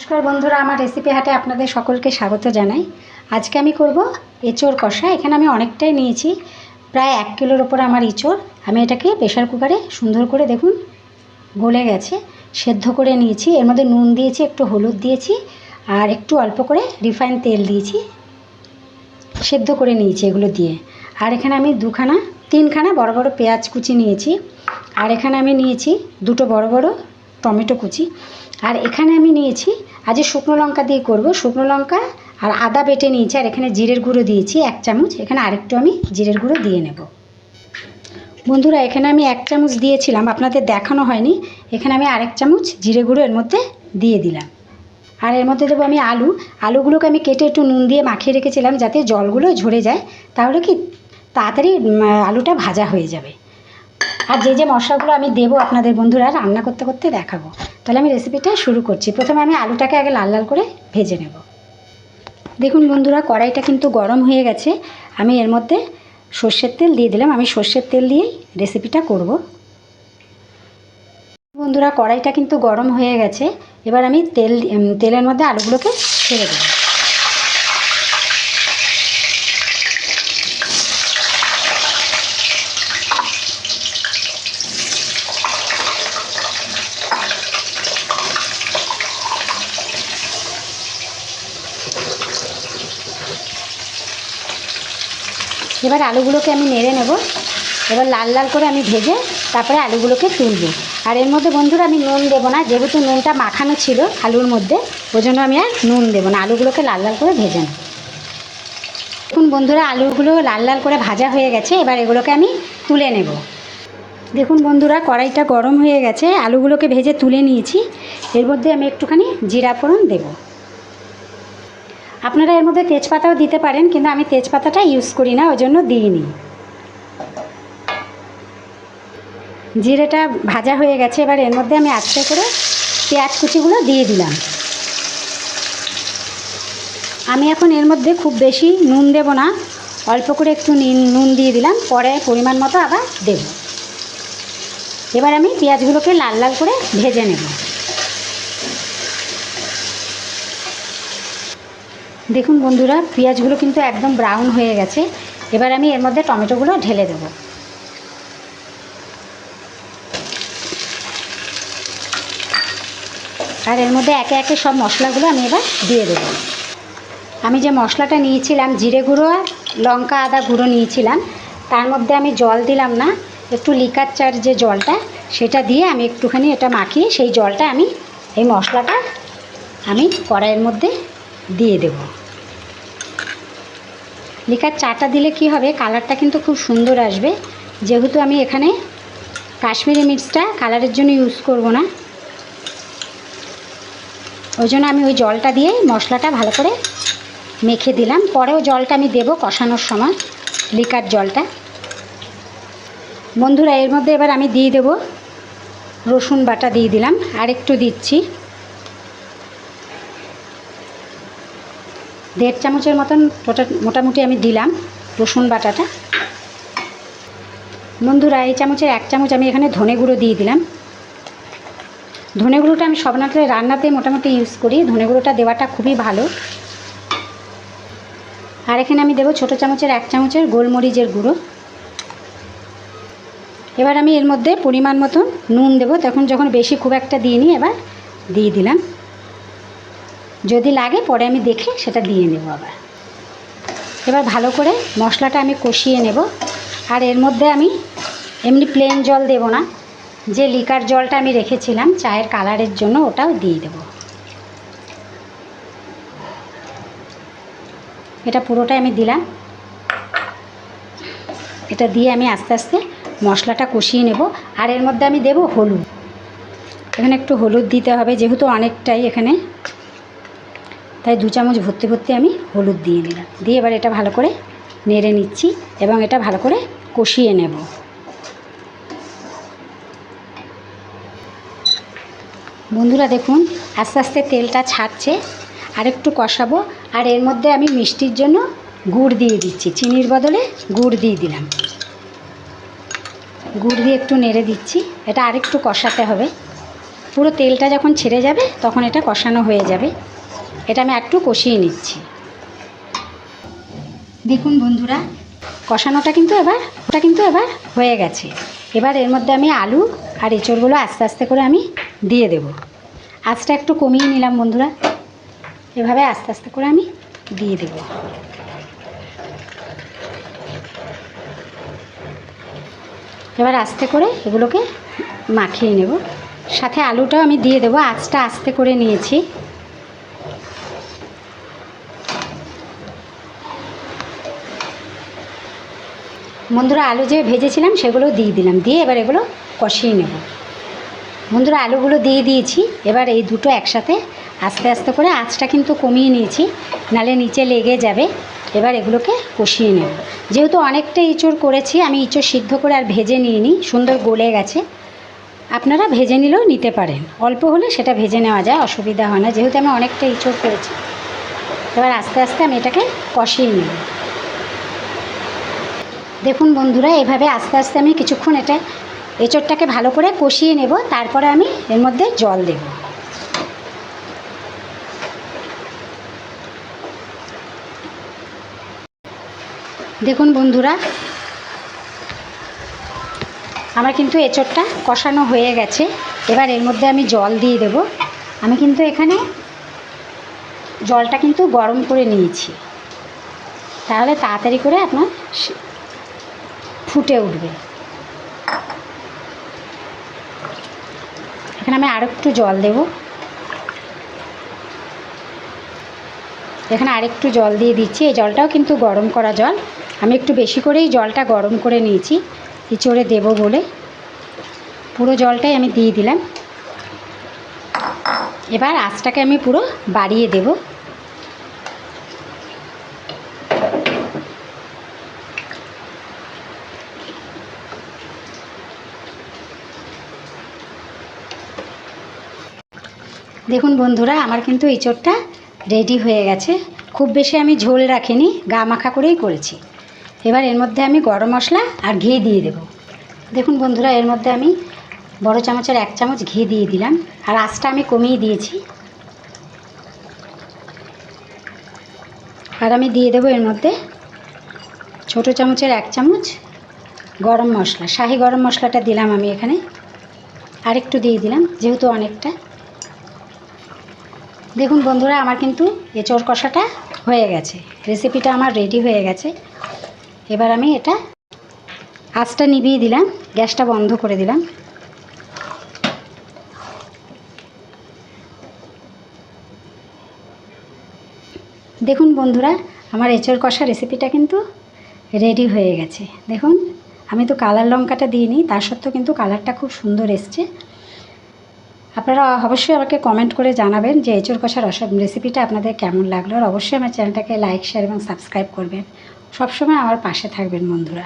নমস্কার বন্ধুরা, আমার রেসিপি হাটে আপনাদের সকলকে স্বাগত জানাই। আজকে আমি করব এঁচোড় কষা। এখানে আমি অনেকটাই নিয়েছি, প্রায় 1 কিলোর ওপর আমার এঁচোড়। আমি এটাকে প্রেশার কুকারে সুন্দর করে দেখুন গলে গেছে, সেদ্ধ করে নিয়েছি। এর মধ্যে নুন দিয়েছি, একটু হলুদ দিয়েছি, আর একটু অল্প করে রিফাইন তেল দিয়েছি। সেদ্ধ করে নিয়েছি এগুলো দিয়ে। আর এখানে আমি তিনখানা বড় বড় পেঁয়াজ কুচি নিয়েছি। আর এখানে আমি নিয়েছি 2টো বড় বড় টমেটো কুচি। আর এখানে আমি নিয়েছি, আজ শুকনো লঙ্কা দিয়ে করব, শুকনো লঙ্কা আর আদা বেটে নিয়েছি। আর এখানে জিরের গুঁড়ো দিয়েছি 1 চামচ। এখানে আরেকটু আমি জিরের গুঁড়ো দিয়ে নেব। বন্ধুরা, এখানে আমি 1 চামচ দিয়েছিলাম, আপনাদের দেখানো হয়নি। এখানে আমি আরেক চামচ জিরে গুঁড়ো এর মধ্যে দিয়ে দিলাম। আর এর মধ্যে দেবো আমি আলুগুলোকে আমি কেটে একটু নুন দিয়ে মাখিয়ে রেখেছিলাম, যাতে জলগুলো ঝরে যায়, তাহলে কি তাড়াতাড়ি আলুটা ভাজা হয়ে যাবে। আর যে মশলাগুলো আমি দেবো আপনাদের বন্ধুরা রান্না করতে করতে দেখাবো। তাহলে আমি রেসিপিটা শুরু করছি। প্রথমে আমি আলুটাকে আগে লাল লাল করে ভেজে নেব। দেখুন বন্ধুরা, কড়াইটা কিন্তু গরম হয়ে গেছে। আমি এর মধ্যে সর্ষের তেল দিয়ে দিলাম। আমি সর্ষের তেল দিয়েই রেসিপিটা করব। বন্ধুরা, কড়াইটা কিন্তু গরম হয়ে গেছে। এবার আমি তেলের মধ্যে আলুগুলোকে ছেড়ে দেব। এবার আলুগুলোকে আমি নেড়ে নেব। এবার লাল লাল করে আমি ভেজে তারপরে আলুগুলোকে তুলব। আর এর মধ্যে বন্ধুরা আমি নুন দেবো না, যেহেতু নুনটা মাখানো ছিল আলুর মধ্যে, ওই জন্য আমি আর নুন দেবো না। আলুগুলোকে লাল লাল করে ভেজে নেব। দেখুন বন্ধুরা, আলুগুলো লাল লাল করে ভাজা হয়ে গেছে। এবার এগুলোকে আমি তুলে নেব। দেখুন বন্ধুরা, কড়াইটা গরম হয়ে গেছে। আলুগুলোকে ভেজে তুলে নিয়েছি। এর মধ্যে আমি একটুখানি জিরা ফোড়ন দেবো। আপনারা এর মধ্যে তেজপাতাও দিতে পারেন, কিন্তু আমি তেজপাতাটা ইউজ করি না, ওই জন্য দিইনি। জিরেটা ভাজা হয়ে গেছে। এবার এর মধ্যে আমি আস্তে করে পেঁয়াজ কুচিগুলো দিয়ে দিলাম। আমি এখন এর মধ্যে খুব বেশি নুন দেব না, অল্প করে একটু নুন দিয়ে দিলাম, পরে পরিমাণ মতো আবার দেব। এবার আমি পেঁয়াজগুলোকে লাল লাল করে ভেজে নেব। দেখুন বন্ধুরা, পেঁয়াজগুলো কিন্তু একদম ব্রাউন হয়ে গেছে। এবার আমি এর মধ্যে টমেটোগুলো ঢেলে দেব। আর এর মধ্যে একে একে সব মশলাগুলো আমি এবার দিয়ে দেব। আমি যে মশলাটা নিয়েছিলাম, জিরে গুঁড়ো আর লঙ্কা আদা গুঁড়ো নিয়েছিলাম, তার মধ্যে আমি জল দিলাম না, একটু লিকার চার যে জলটা, সেটা দিয়ে আমি একটুখানি এটা মাখিয়ে সেই জলটা আমি এই মশলাটা আমি কড়াইয়ের মধ্যে দিয়ে দেব। লিকার চাটা দিলে কি হবে, কালারটা কিন্তু খুব সুন্দর আসবে। যেহেতু আমি এখানে কাশ্মীরি মির্চটা কালারের জন্য ইউজ করব না, ওই জন্য আমি ওই জলটা দিয়ে মশলাটা ভালো করে মেখে দিলাম। পরেও জলটা আমি দেব কষানোর সময়, লিকার জলটা। বন্ধুরা, এর মধ্যে এবার আমি দিয়ে দেব রসুন বাটা দিয়ে দিলাম, আর একটু দিচ্ছি 1.5 চামচের মতন মোটামুটি আমি দিলাম রসুন বাটাটা। বন্ধুরা, এই চামচের 1 চামচ আমি এখানে ধনে গুঁড়ো দিয়ে দিলাম। ধনে গুঁড়োটা আমি সব রান্নাতে মোটামুটি ইউজ করি, ধনে গুঁড়োটা দেওয়াটা খুবই ভালো। আর এখানে আমি দেবো ছোটো চামচের 1 চামচের গোলমরিচের গুঁড়ো। এবার আমি এর মধ্যে পরিমাণ মতন নুন দেবো, যখন বেশি খুব একটা দিইনি, এবার দিয়ে দিলাম। যদি লাগে পরে আমি দেখে সেটা দিয়ে নেব আবার। এবার ভালো করে মশলাটা আমি কষিয়ে নেব। আর এর মধ্যে আমি এমনি প্লেন জল দেব না, যে লিকার জলটা আমি রেখেছিলাম চায়ের কালারের জন্য, ওটাও দিয়ে দেব। এটা পুরোটাই আমি দিলাম। এটা দিয়ে আমি আস্তে আস্তে মশলাটা কষিয়ে নেব। আর এর মধ্যে আমি দেব হলুদ। এখানে একটু হলুদ দিতে হবে, যেহেতু অনেকটাই এখানে, তাই 2 চামচ ভর্তি ভর্তি আমি হলুদ দিয়ে নিলাম। দিয়ে এবার এটা ভালো করে নেড়ে নিচ্ছি এবং এটা ভালো করে কষিয়ে নেব। বন্ধুরা দেখুন, আস্তে আস্তে তেলটা ছাড়ছে। আর একটু কষাবো। আর এর মধ্যে আমি মিষ্টির জন্য গুড় দিয়ে দিচ্ছি, চিনির বদলে গুড় দিয়ে দিলাম। গুড় দিয়ে একটু নেড়ে দিচ্ছি। এটা আরেকটু কষাতে হবে। পুরো তেলটা যখন ছেড়ে যাবে তখন এটা কষানো হয়ে যাবে। এটা আমি একটু কষিয়ে নিচ্ছি। দেখুন বন্ধুরা, কষানোটা কিন্তু এবার হয়ে গেছে। এবার এর মধ্যে আমি আলু আর এঁচড়গুলো আস্তে আস্তে করে আমি দিয়ে দেব। আঁচটা একটু কমিয়ে নিলাম বন্ধুরা, এভাবে আস্তে আস্তে করে আমি দিয়ে দেব। এবার আস্তে করে এগুলোকে মাখিয়ে নেব। সাথে আলুটাও আমি দিয়ে দেবো। আঁচটা আস্তে করে নিয়েছি। বন্ধুরা, আলু যে ভেজেছিলাম সেগুলো দিয়ে দিলাম, দিয়ে এবার এগুলো কষিয়ে নেব। বন্ধুরা, আলুগুলো দিয়ে দিয়েছি। এবার এই দুটো একসাথে আস্তে আস্তে করে আঁচটা কিন্তু কমিয়ে নিয়েছি, নালে নিচে লেগে যাবে। এবার এগুলোকে কষিয়ে নেব। যেহেতু অনেকটা ইঁচড় করেছি, আমি ইঁচড় সিদ্ধ করে আর ভেজে নিইনি, সুন্দর গলে গেছে। আপনারা ভেজে নিলেও নিতে পারেন, অল্প হলে সেটা ভেজে নেওয়া যায়, অসুবিধা হয় না, যেহেতু আমি অনেকটা ইঁচড় করেছি। এবার আস্তে আস্তে আমি এটাকে কষিয়ে নেব। দেখুন বন্ধুরা, এভাবে আস্তে আস্তে আমি কিছুক্ষণ এঁচড়টাকে ভালো করে কষিয়ে নেব। তারপরে আমি এর মধ্যে জল দেব। দেখুন বন্ধুরা, আমার কিন্তু এঁচড়টা কষানো হয়ে গেছে। এবার এর মধ্যে আমি জল দিয়ে দেব। আমি কিন্তু এখানে জলটা কিন্তু গরম করে নিয়েছি, তাহলে তাড়াতাড়ি করে আপনার ফুটে উঠবে। এখানে আমি আরেকটু জল দেব। এখানে আরেকটু জল দিয়ে দিচ্ছি। এই জলটাও কিন্তু গরম করা জল। আমি একটু বেশি করেই জলটা গরম করে নিয়েছি এঁচড়ে দেব বলে। পুরো জলটাই আমি দিয়ে দিলাম। এবার আঁচটাকে আমি পুরো বাড়িয়ে দেব। দেখুন বন্ধুরা, আমার কিন্তু এঁচড়টা রেডি হয়ে গেছে। খুব বেশি আমি ঝোল রাখিনি, গা মাখা করেই করেছি। এবার এর মধ্যে আমি গরম মশলা আর ঘি দিয়ে দেব। দেখুন বন্ধুরা, এর মধ্যে আমি বড় চামচের 1 চামচ ঘি দিয়ে দিলাম, আর আঁচটা আমি কমিয়ে দিয়েছি। আর আমি দিয়ে দেবো এর মধ্যে ছোট চামচের 1 চামচ গরম মশলা, শাহি গরম মশলাটা দিলাম আমি এখানে। আরেকটু দিয়ে দিলাম, যেহেতু অনেকটা। দেখুন বন্ধুরা, আমার কিন্তু এঁচড় কষাটা হয়ে গেছে। রেসিপিটা আমার রেডি হয়ে গেছে। এবার আমি এটা আঁচটা নিভিয়ে দিলাম, গ্যাসটা বন্ধ করে দিলাম। দেখুন বন্ধুরা, আমার এঁচড় কষা রেসিপিটা কিন্তু রেডি হয়ে গেছে। দেখুন, আমি তো কালার লঙ্কাটা দিইনি, তার সত্ত্বেও কিন্তু কালারটা খুব সুন্দর এসছে। আপনারা অবশ্যই আমাকে কমেন্ট করে জানাবেন যে এঁচড় কষার রেসিপিটা আপনাদের কেমন লাগলো। আর অবশ্যই আমার চ্যানেলটাকে লাইক, শেয়ার এবং সাবস্ক্রাইব করবেন। সবসময় আমার পাশে থাকবেন বন্ধুরা।